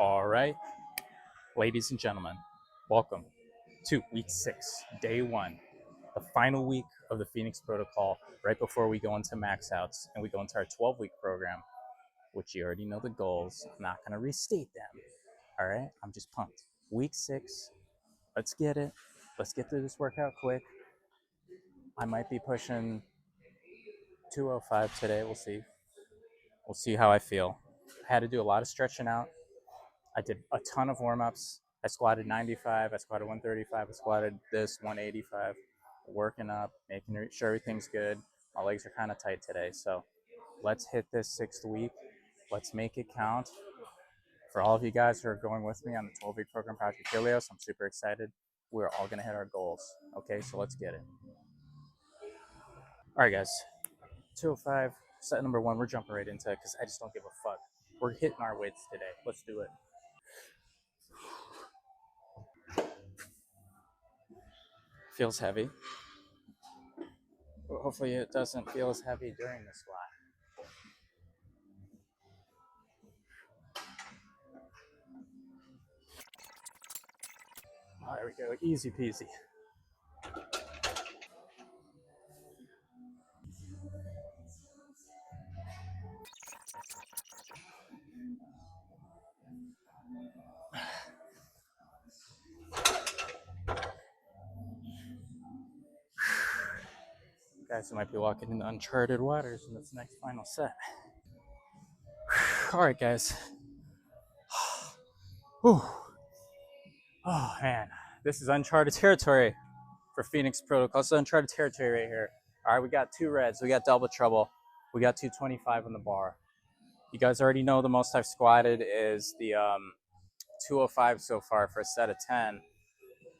All right, ladies and gentlemen, welcome to week 6, day 1, the final week of the Phoenix Protocol, right before we go into max outs and we go into our 12-week program, which you already know the goals. I'm not going to restate them. All right, I'm just pumped. Week 6, let's get it. Let's get through this workout quick. I might be pushing 205 today. We'll see. We'll see how I feel. I had to do a lot of stretching out. I did a ton of warm-ups. I squatted 95, I squatted 135, I squatted this 185, working up, making sure everything's good. My legs are kind of tight today, so let's hit this 6th week. Let's make it count. For all of you guys who are going with me on the 12-week program, Project Helios, I'm super excited. We're all going to hit our goals. Okay, so let's get it. All right, guys. 205, set number 1. We're jumping right into it because I just don't give a fuck. We're hitting our weights today. Let's do it. Feels heavy. Hopefully it doesn't feel as heavy during the squat. Oh, there we go, easy peasy. Guys, we might be walking into uncharted waters in this next final set. All right, guys. Whew. Oh man, this is uncharted territory for Phoenix Protocol. It's uncharted territory right here. All right, we got 2 reds, we got double trouble, we got 225 on the bar. You guys already know the most I've squatted is the 205 so far for a set of 10.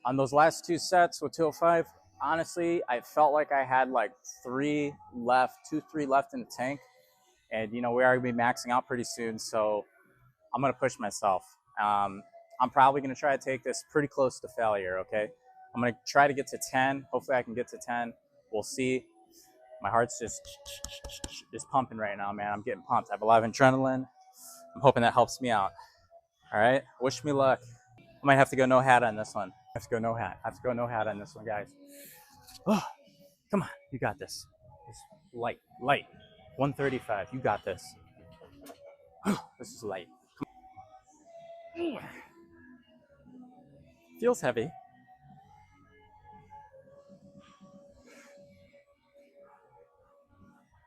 On those last 2 sets with 205, honestly, I felt like I had like 3 left in the tank. And, you know, we are going to be maxing out pretty soon, so I'm going to push myself. I'm probably going to try to take this pretty close to failure, okay? I'm going to try to get to 10. Hopefully I can get to 10. We'll see. My heart's just pumping right now, man. I'm getting pumped. I have a lot of adrenaline. I'm hoping that helps me out. All right? Wish me luck. I might have to go no hat on this one. I have to go no hat on this one, guys. Oh, come on. You got this. It's light. 135. You got this. This is light. Feels heavy.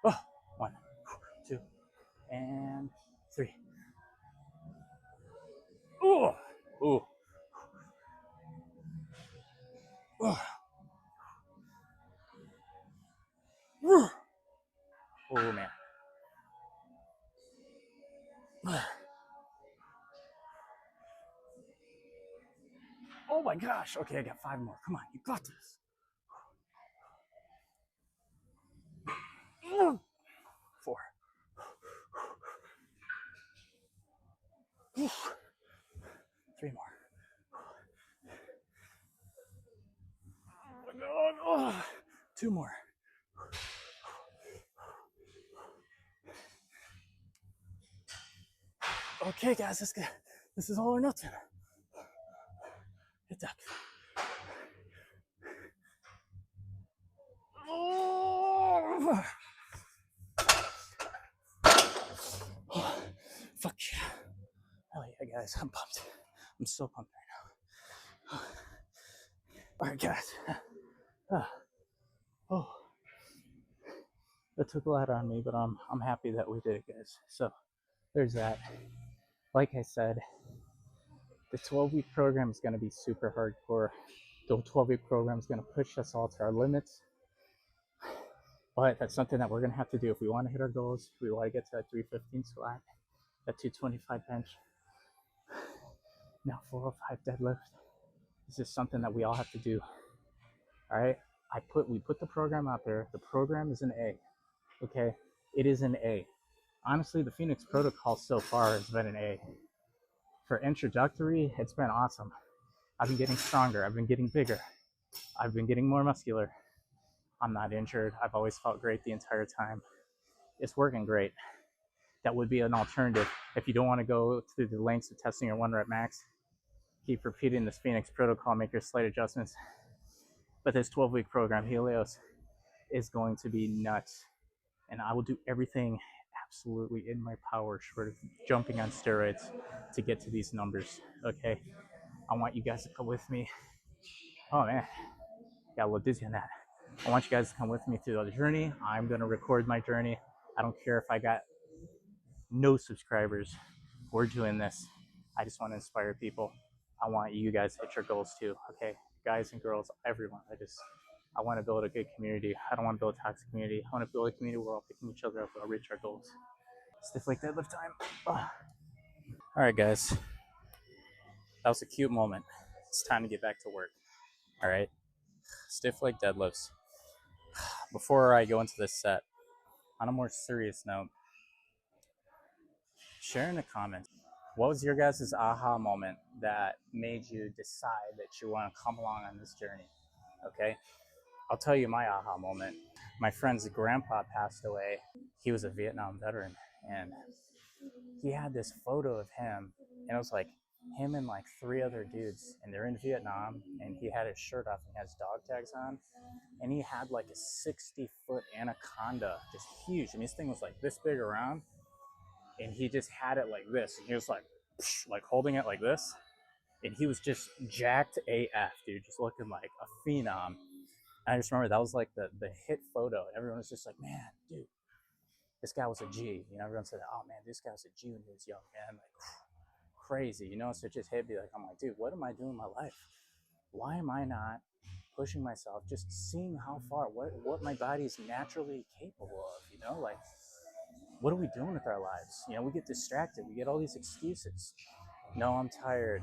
Oh, 1, 2, and 3. Oh, ooh. Oh, oh man. Oh my gosh. Okay, I got 5 more. Come on, you got this. 4. 3 more. Oh my God. Oh. 2 more. Okay, guys, let's get. This is all or nothing. Hit that. Oh. Fuck yeah. Hell yeah, guys. I'm pumped. I'm so pumped right now. All right, guys. Oh, that took a lot on me, but I'm happy that we did it, guys. So there's that. Like I said, the 12-week program is going to be super hardcore. The 12-week program is going to push us all to our limits. But that's something that we're going to have to do if we want to hit our goals. If we want to get to that 315 squat, that 225 bench, now 405 deadlift. This is something that we all have to do. All right? We put the program out there. The program is an A. Okay? It is an A. Honestly, the Phoenix Protocol so far has been an A. For introductory, it's been awesome. I've been getting stronger. I've been getting bigger. I've been getting more muscular. I'm not injured. I've always felt great the entire time. It's working great. that would be an alternative. If you don't want to go through the lengths of testing your 1 rep max, keep repeating this Phoenix protocol, make your slight adjustments. But this 12-week program, Helios, is going to be nuts. And I will do everything absolutely in my power, short of jumping on steroids, to get to these numbers. Okay, I want you guys to come with me. Oh man, got a little dizzy on that. I want you guys to come with me through the journey. I'm gonna record my journey. I don't care if I got no subscribers. We're doing this. I just want to inspire people. I want you guys to hit your goals too. Okay, guys and girls, everyone. I want to build a good community. I don't want to build a toxic community. I want to build a community where we're all picking each other up. We'll reach our goals. Stiff leg deadlift time. Oh. All right, guys. That was a cute moment. It's time to get back to work. All right. Stiff leg deadlifts. Before I go into this set, on a more serious note, share in the comments, what was your guys' aha moment that made you decide that you want to come along on this journey? Okay. I'll tell you my aha moment. My friend's grandpa passed away. He was a Vietnam veteran, and he had this photo of him, and it was like him and like 3 other dudes, and they're in Vietnam, and he had his shirt off and he has dog tags on, and he had like a 60-foot anaconda, just huge. And this thing was like this big around, and he just had it like this, and he was like holding it like this, and he was just jacked AF, dude, just looking like a phenom. And I just remember that was like the hit photo, and everyone was just like, man, dude, this guy was a G. You know, everyone said, oh man, this guy was a G when he was young, man. Like, crazy, you know? So it just hit me like, I'm like, dude, what am I doing in my life? Why am I not pushing myself, just seeing how far, what my body's naturally capable of, you know? Like, what are we doing with our lives? You know, we get distracted. We get all these excuses. No, I'm tired.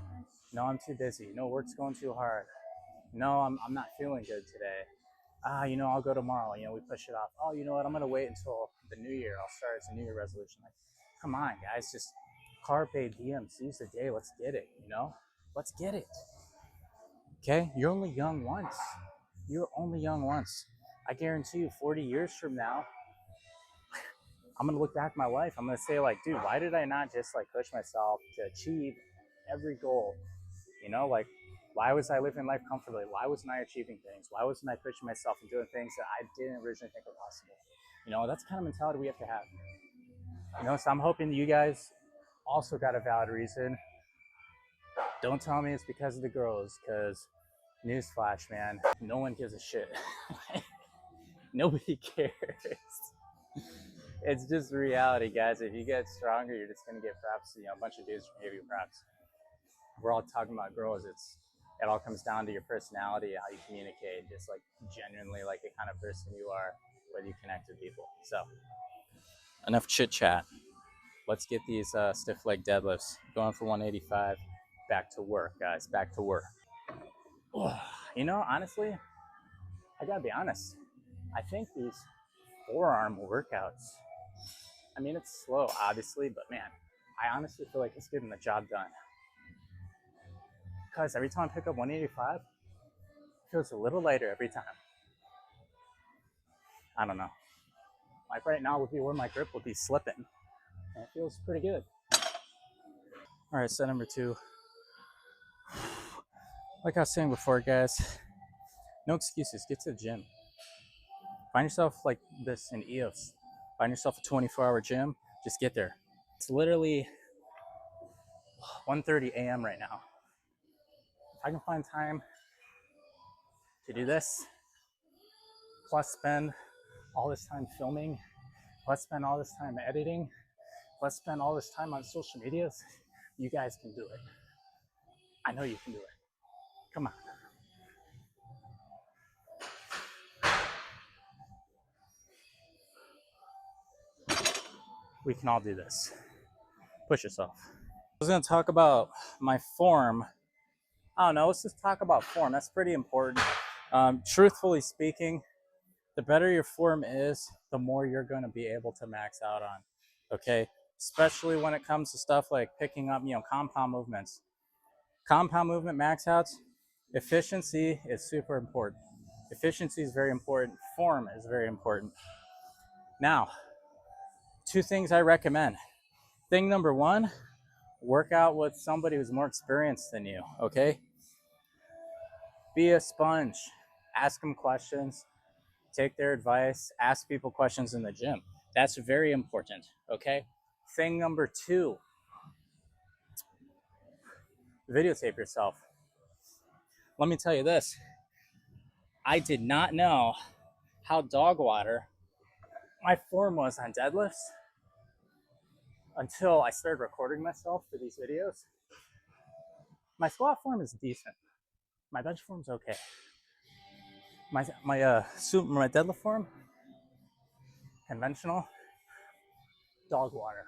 No, I'm too busy. No, work's going too hard. No, I'm not feeling good today. You know, I'll go tomorrow. You know, we push it off. Oh, you know what? I'm going to wait until the new year. I'll start as a new year resolution. Like, come on, guys. Just carpe diem. Seize the day. Let's get it, you know? Let's get it. Okay? You're only young once. You're only young once. I guarantee you 40 years from now, I'm going to look back at my life. I'm going to say, like, dude, why did I not just, like, push myself to achieve every goal? You know, like, why was I living life comfortably? Why wasn't I achieving things? Why wasn't I pushing myself and doing things that I didn't originally think were possible? You know, that's the kind of mentality we have to have. You know, so I'm hoping you guys also got a valid reason. Don't tell me it's because of the girls, because newsflash, man, no one gives a shit. Nobody cares. It's just reality, guys. If you get stronger, you're just gonna get props. You know, a bunch of dudes give you props. We're all talking about girls. It all comes down to your personality, how you communicate, just like genuinely like the kind of person you are, whether you connect with people. So enough chit chat. Let's get these stiff leg deadlifts going for 185. Back to work, guys. Back to work. You know, honestly, I gotta be honest. I think these forearm workouts, I mean, it's slow, obviously, but man, I honestly feel like it's getting the job done. Because every time I pick up 185, it feels a little lighter every time. I don't know. Like right now would be where my grip would be slipping. And it feels pretty good. All right, set number 2. Like I was saying before, guys, no excuses. Get to the gym. Find yourself like this in EOS. Find yourself a 24-hour gym. Just get there. It's literally 1:30 a.m. right now. If I can find time to do this, plus spend all this time filming, plus spend all this time editing, plus spend all this time on social medias, you guys can do it. I know you can do it. Come on. We can all do this. Push yourself. I was going to talk about my form. I don't know. Let's just talk about form. That's pretty important. Truthfully speaking, the better your form is, the more you're going to be able to max out on. Okay? Especially when it comes to stuff like picking up, you know, compound movements. Compound movement max outs, efficiency is super important. Efficiency is very important. Form is very important. Now, Two things I recommend. Thing number one, work out with somebody who's more experienced than you, okay? Be a sponge. Ask them questions, take their advice, ask people questions in the gym. That's very important, okay? Thing number two, videotape yourself. Let me tell you this, I did not know how dog water my form was on deadlifts until I started recording myself for these videos. My squat form is decent. My bench form's okay. My deadlift form, conventional, dog water,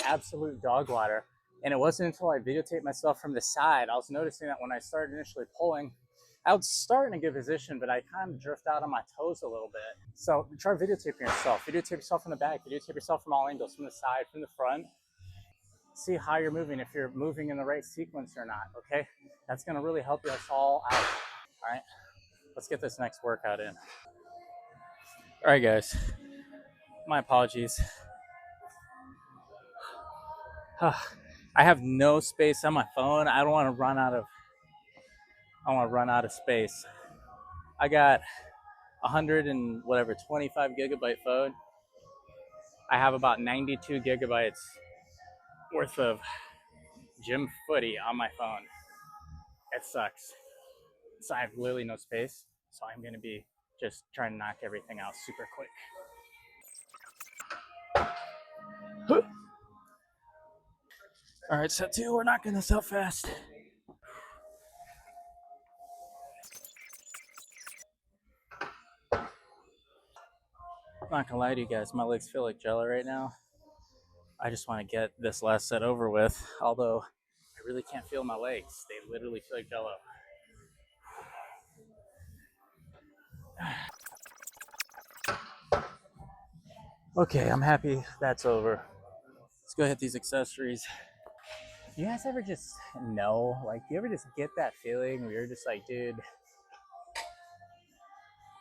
absolute dog water. And it wasn't until I videotaped myself from the side, I was noticing that when I started initially pulling, I was starting to get position, but I kind of drift out on my toes a little bit. So try videotaping yourself. Videotape yourself from the back. Videotape yourself from all angles, from the side, from the front. See how you're moving, if you're moving in the right sequence or not, okay? That's gonna really help us all out, all right? Let's get this next workout in. All right, guys, my apologies. I have no space on my phone. I don't wanna run out of space. I got 25 gigabyte phone. I have about 92 gigabytes worth of gym footy on my phone. It sucks. So I have literally no space. So I'm gonna be just trying to knock everything out super quick. All right, set two. We're knocking this out fast. I'm not gonna lie to you guys, my legs feel like jello right now. I just want to get this last set over with, although I really can't feel my legs. They literally feel like jello. Okay, I'm happy that's over. Let's go hit these accessories. You guys ever just know, like, you ever just get that feeling where you're just like, dude,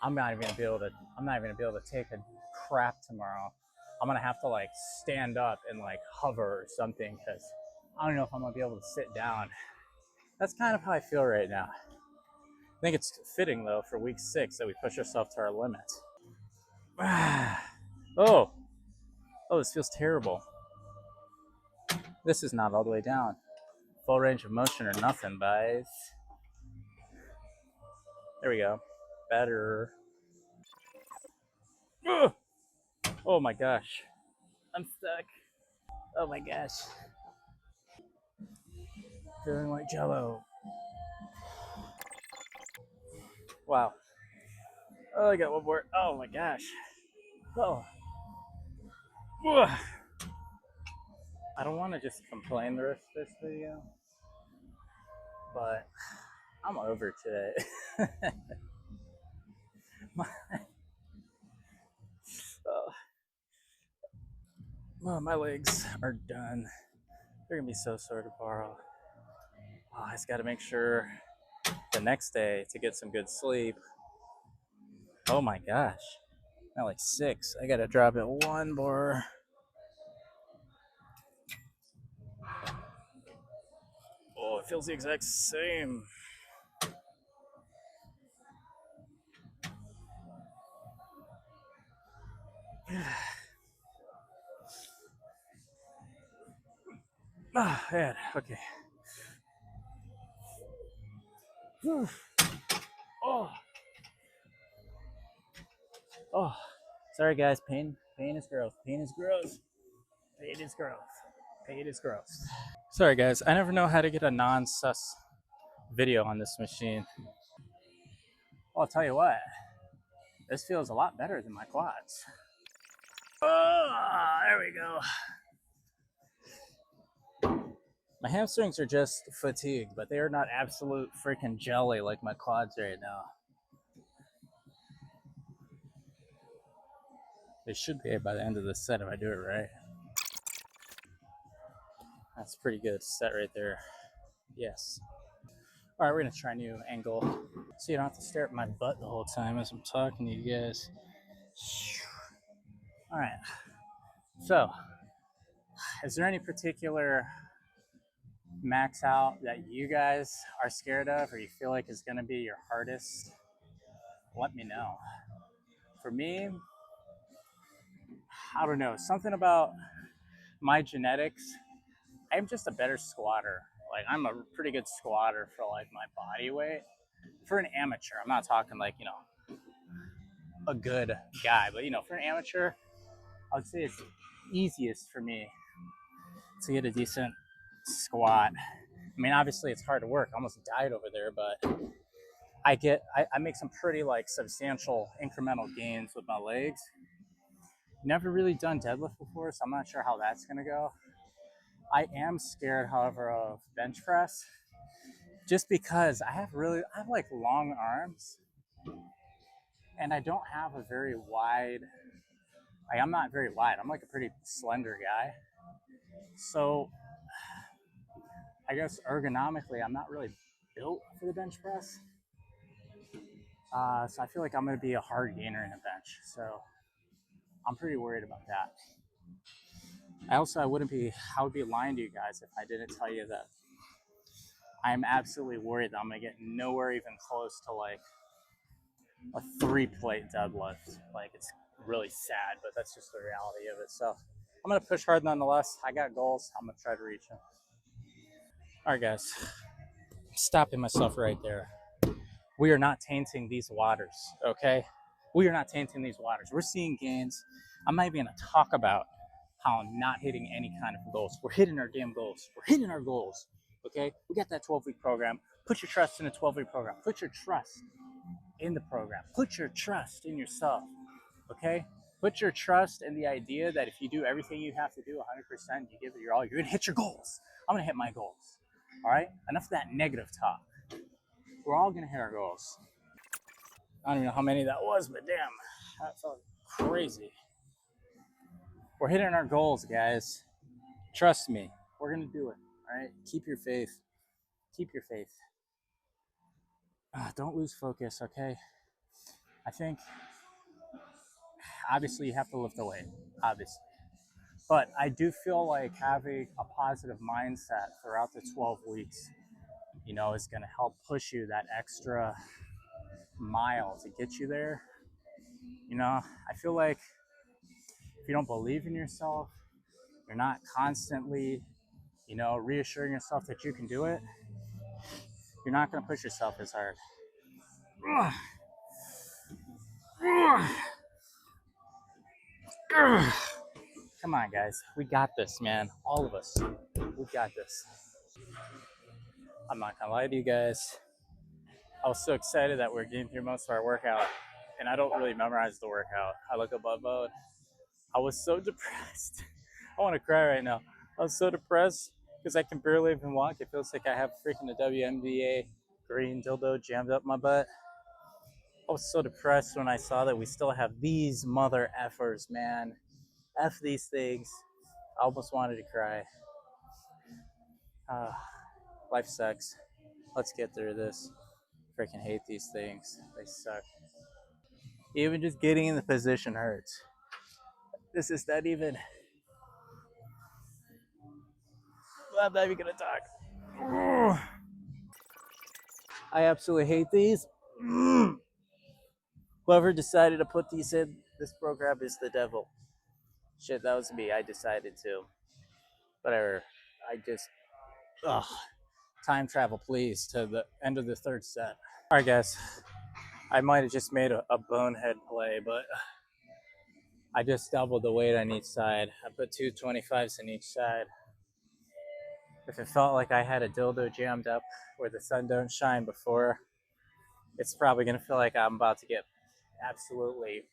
I'm not even gonna be able to take a crap tomorrow. I'm gonna have to like stand up and like hover or something because I don't know if I'm gonna be able to sit down. That's kind of how I feel right now. I think it's fitting though for week 6 that we push ourselves to our limit. Oh, this feels terrible. This is not all the way down. Full range of motion or nothing, guys. There we go. Better. Oh my gosh. I'm stuck. Oh my gosh. Feeling like jello. Wow. Oh, I got one more. Oh my gosh. Oh. I don't want to just complain the rest of this video, but I'm over today. My legs are done. They're gonna be so sore tomorrow. I just gotta make sure the next day to get some good sleep. Oh my gosh. Not like 6. I gotta drop it one more. Oh, it feels the exact same. Man, okay. Oh, sorry guys. Pain is gross. Pain is gross. Pain is gross. Pain is gross. Sorry guys. I never know how to get a non-sus video on this machine. Well, I'll tell you what. This feels a lot better than my quads. Oh, there we go. My hamstrings are just fatigued, but they are not absolute freaking jelly like my quads right now. They should be by the end of the set if I do it right. That's pretty good set right there. Yes. All right, we're gonna try a new angle so you don't have to stare at my butt the whole time as I'm talking to you guys. All right. So, is there any particular max out that you guys are scared of or you feel like is going to be your hardest? Let me know. For me, I don't know. Something about my genetics. I'm just a better squatter. Like, I'm a pretty good squatter for like my body weight. For an amateur, I'm not talking like, a good guy, but for an amateur, I would say it's easiest for me to get a decent squat. I mean, obviously it's hard to work. I almost died over there, but I make some pretty like substantial incremental gains with my legs. Never really done deadlift before, so I'm not sure how that's gonna go. I am scared, however, of bench press, just because I have like long arms, and I don't have a very wide. I'm not very wide. I'm like a pretty slender guy, so I guess ergonomically, I'm not really built for the bench press. So I feel like I'm going to be a hard gainer in a bench. So I'm pretty worried about that. I would be lying to you guys if I didn't tell you that I'm absolutely worried that I'm going to get nowhere even close to like a 3-plate deadlift. Like, it's really sad, but that's just the reality of it. So I'm going to push hard nonetheless. I got goals. I'm going to try to reach them. All right, guys, stopping myself right there. We are not tainting these waters, okay? We are not tainting these waters. We're seeing gains. I'm not even going to talk about how I'm not hitting any kind of goals. We're hitting our damn goals. We're hitting our goals, okay? We got that 12-week program. Put your trust in a 12-week program. Put your trust in the program. Put your trust in yourself, okay? Put your trust in the idea that if you do everything you have to do 100%, you give it your all, you're going to hit your goals. I'm going to hit my goals, all right? Enough of that negative talk. We're all going to hit our goals. I don't even know how many that was, but damn, that felt crazy. We're hitting our goals, guys. Trust me, we're gonna do it. All right, keep your faith. Keep your faith. Don't lose focus, okay? I think obviously you have to lift the weight, obviously, but I do feel like having a positive mindset throughout the 12 weeks, is gonna help push you that extra mile to get you there. I feel like if you don't believe in yourself, you're not constantly, reassuring yourself that you can do it, you're not going to push yourself as hard. Come on, guys. We got this, man. All of us. We got this. I'm not going to lie to you guys. I was so excited that we're getting through most of our workout, and I don't really memorize the workout. I look above mode. I was so depressed. I want to cry right now. I was so depressed because I can barely even walk. It feels like I have freaking a WNBA green dildo jammed up my butt. I was so depressed when I saw that we still have these mother effers, man. F these things. I almost wanted to cry. Uh, Life sucks. Let's get through this. Freaking hate these things. They suck. Even just getting in the position hurts. This is not even. I'm not even gonna talk. I absolutely hate these. Whoever decided to put these in this program is the devil. Shit, that was me. I decided to. Whatever. I just. Ugh. Time travel, please, to the end of the third set. All right, guys. I might have just made a bonehead play, but I just doubled the weight on each side. I put two 25s in each side. If it felt like I had a dildo jammed up where the sun don't shine before, it's probably going to feel like I'm about to get absolutely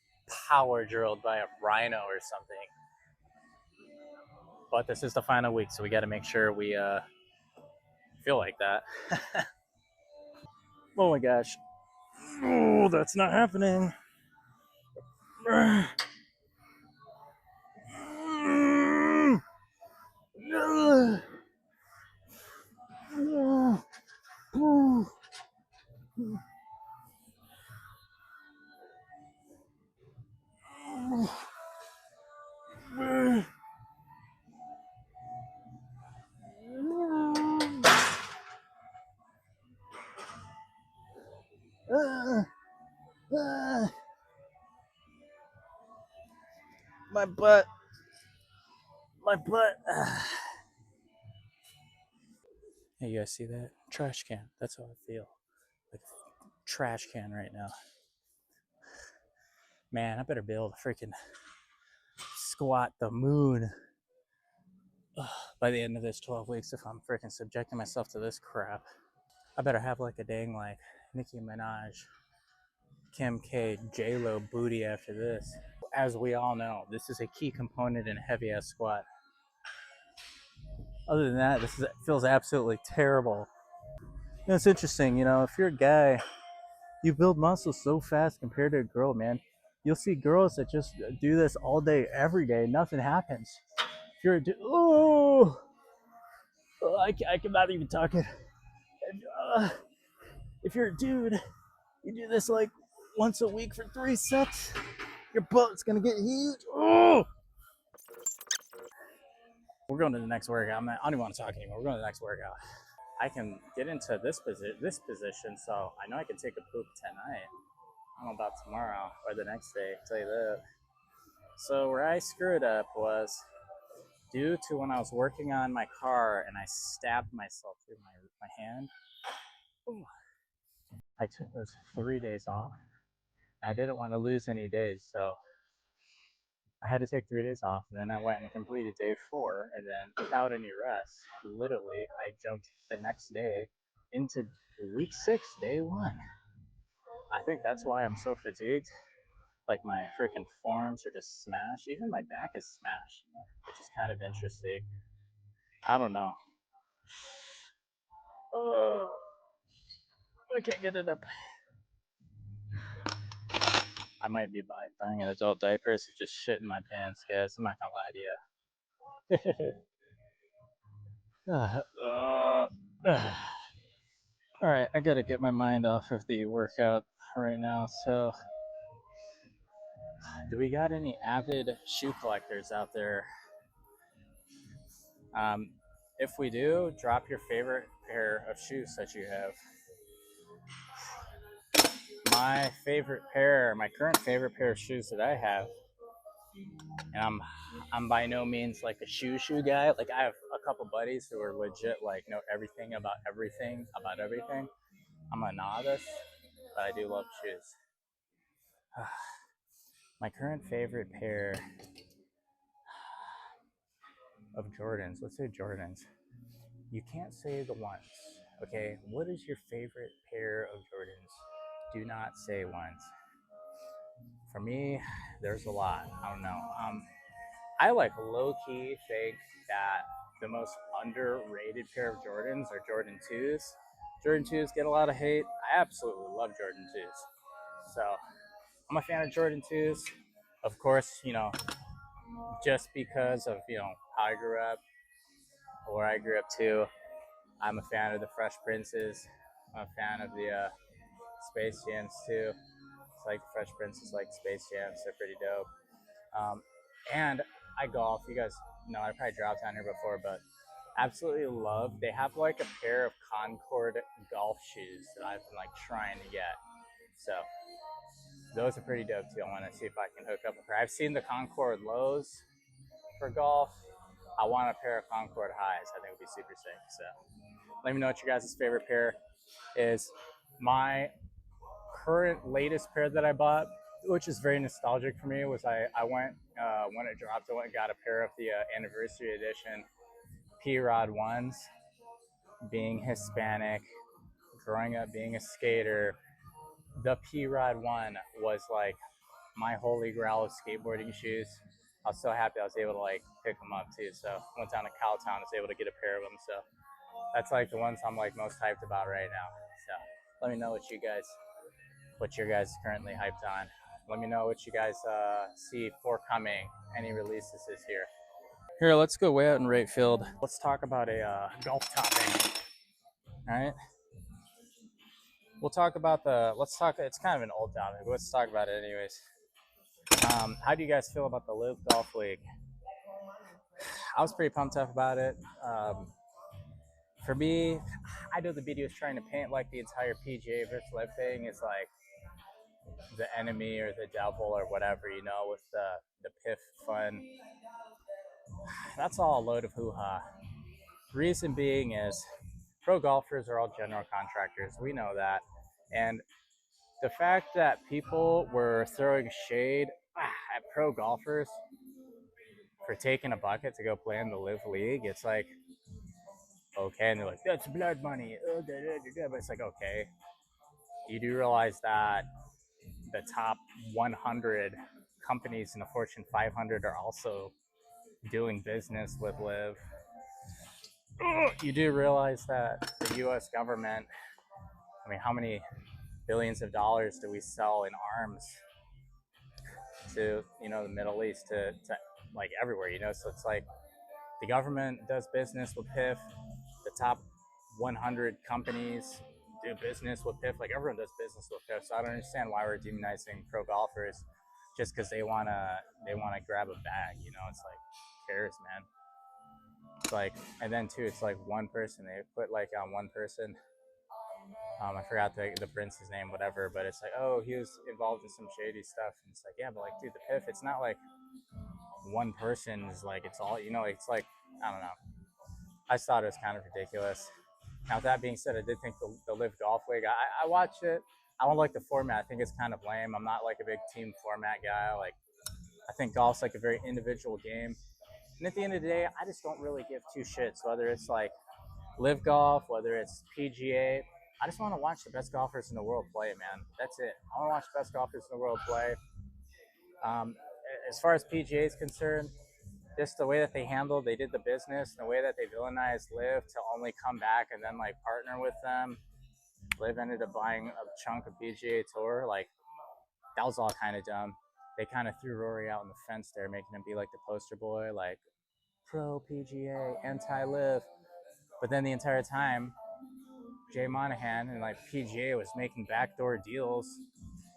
power drilled by a rhino or something. But this is the final week, so we got to make sure we feel like that. Oh my gosh. Oh, that's not happening. My butt. Hey, you guys see that? Trash can. That's how I feel. Like a trash can right now. Man, I better be able to freaking squat the moon by the end of this 12 weeks if I'm freaking subjecting myself to this crap. I better have like a dang like Nicki Minaj, Kim K, J-Lo booty after this. As we all know, this is a key component in a heavy ass squat. Other than that, it feels absolutely terrible. You know, it's interesting, you know, if you're a guy, you build muscle so fast compared to a girl, man. You'll see girls that just do this all day, every day, nothing happens. If you're a dude, I cannot even talk it. If you're a dude, you do this like once a week for 3 sets, your butt's gonna get huge. Oh! We're going to the next workout. I don't even want to talk anymore. We're going to the next workout. I can get into this position, so I know I can take a poop tonight. I don't know about tomorrow or the next day. I'll tell you that. So where I screwed up was due to when I was working on my car and I stabbed myself through my hand. Ooh. I took those 3 days off. I didn't want to lose any days, so I had to take 3 days off. And then I went and completed day 4, and then without any rest, literally, I jumped the next day into week 6, day 1. I think that's why I'm so fatigued. Like my freaking forearms are just smashed. Even my back is smashed, which is kind of interesting. I don't know. Oh, I can't get it up. I might be buying an adult diaper. It's just shit in my pants, guys. I'm not gonna lie to you. All right, I gotta get my mind off of the workout right now. So, do we got any avid shoe collectors out there? Um, if we do, drop your favorite pair of shoes that you have. My current favorite pair of shoes that I have, and I'm by no means like a shoe guy. Like I have a couple buddies who are legit like know everything about everything about everything. I'm a novice, but I do love shoes. My current favorite pair of Jordans, let's say Jordans. You can't say the ones, okay? What is your favorite pair of Jordans? Do not say ones. For me, there's a lot. I don't know. I like low key think that the most underrated pair of Jordans are Jordan 2s. Jordan 2s get a lot of hate. I absolutely love Jordan 2s. So I'm a fan of Jordan 2s. Of course, you know, just because of, you know, how I grew up, or where I grew up too, I'm a fan of the Fresh Princes. I'm a fan of the Space Jams too. It's like Fresh Princes, like Space Jams. They're pretty dope. And I golf. You guys know I probably dropped down here before, but absolutely love. They have like a pair of Concord golf shoes that I've been like trying to get. So those are pretty dope too. I want to see if I can hook up a pair. I've seen the Concord lows for golf. I want a pair of Concord highs. I think would be super sick. So let me know what your guys' favorite pair is. My current latest pair that I bought, which is very nostalgic for me, was I went when it dropped. I went and got a pair of the anniversary edition P-Rod ones. Being Hispanic, growing up being a skater, the P-Rod one was like my holy grail of skateboarding shoes. I was so happy I was able to like pick them up too. So went down to Cowtown, was able to get a pair of them. So that's like the ones I'm like most hyped about right now. So let me know what your guys currently hyped on. Let me know what you guys see forthcoming, any releases this year. Here, let's go way out in right field. Let's talk about a golf topic. All right. It's kind of an old topic, but let's talk about it anyways. How do you guys feel about the Live Golf League? I was pretty pumped up about it. For me, I know the video is trying to paint like the entire PGA versus Live thing is like the enemy or the devil or whatever, with the piff fun. That's all a load of hoo ha. Reason being is pro golfers are all general contractors. We know that. And the fact that people were throwing shade at pro golfers for taking a bucket to go play in the Live League, it's like, okay. And they're like, that's blood money. But it's like, okay. You do realize that the top 100 companies in the Fortune 500 are also doing business with Live. You do realize that the U.S. government, I mean, how many billions of dollars do we sell in arms to, the Middle East, to like everywhere, So it's like the government does business with PIF, the top 100 companies do business with PIF, like everyone does business with PIF. So I don't understand why we're demonizing pro golfers just because they wanna grab a bag, It's like, who cares, man? It's like, and then too, it's like one person. They put like on one person. I forgot the prince's name, whatever. But it's like, oh, he was involved in some shady stuff, and it's like, yeah, but like, dude, the PIF. It's not like one person's like it's all. It's like, I don't know. I just thought it was kind of ridiculous. Now, with that being said, I did think the Live Golf League. I watched it. I don't like the format. I think it's kind of lame. I'm not like a big team format guy. Like, I think golf's like a very individual game. And at the end of the day, I just don't really give two shits whether it's like Live Golf, whether it's PGA. I just want to watch the best golfers in the world play, man. That's it. I want to watch the best golfers in the world play. Um, as far as PGA is concerned, just the way that they did the business, and the way that they villainized Live to only come back and then like partner with them. Live ended up buying a chunk of PGA Tour. Like, that was all kind of dumb. They kind of threw Rory out in the fence there, making him be like the poster boy, like pro PGA, anti Live. But then the entire time, Jay Monahan and like PGA was making backdoor deals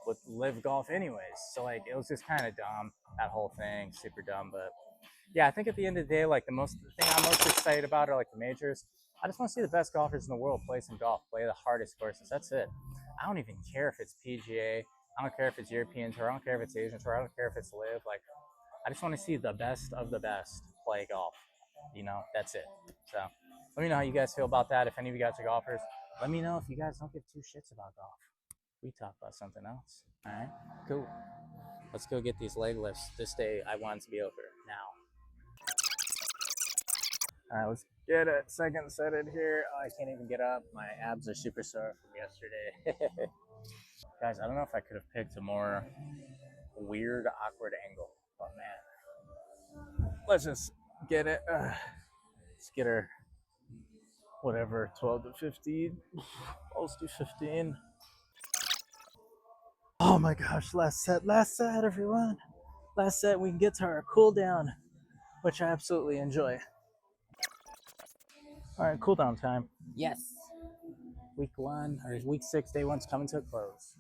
with Live Golf anyways. So like, it was just kind of dumb, that whole thing, super dumb. But yeah, I think at the end of the day, like the thing I'm most excited about are like the majors. I just want to see the best golfers in the world play some golf, play the hardest courses. That's it. I don't even care if it's PGA. I don't care if it's European Tour. I don't care if it's Asian Tour. I don't care if it's Live. Like, I just want to see the best of the best play golf. That's it. So let me know how you guys feel about that. If any of you guys are golfers, let me know if you guys don't give two shits about golf. We talk about something else. All right, cool. Let's go get these leg lifts. This day I want it to be over now. All right, let's get a second set in here. Oh, I can't even get up. My abs are super sore from yesterday. Guys, I don't know if I could have picked a more weird, awkward angle, but man, let's just get it. Let's get her, whatever, 12 to 15. Let's do 15. Oh my gosh, last set, everyone. Last set, we can get to our cool down, which I absolutely enjoy. All right, cool down time. Yes. Week 1 or week 6, day 1's coming to a close.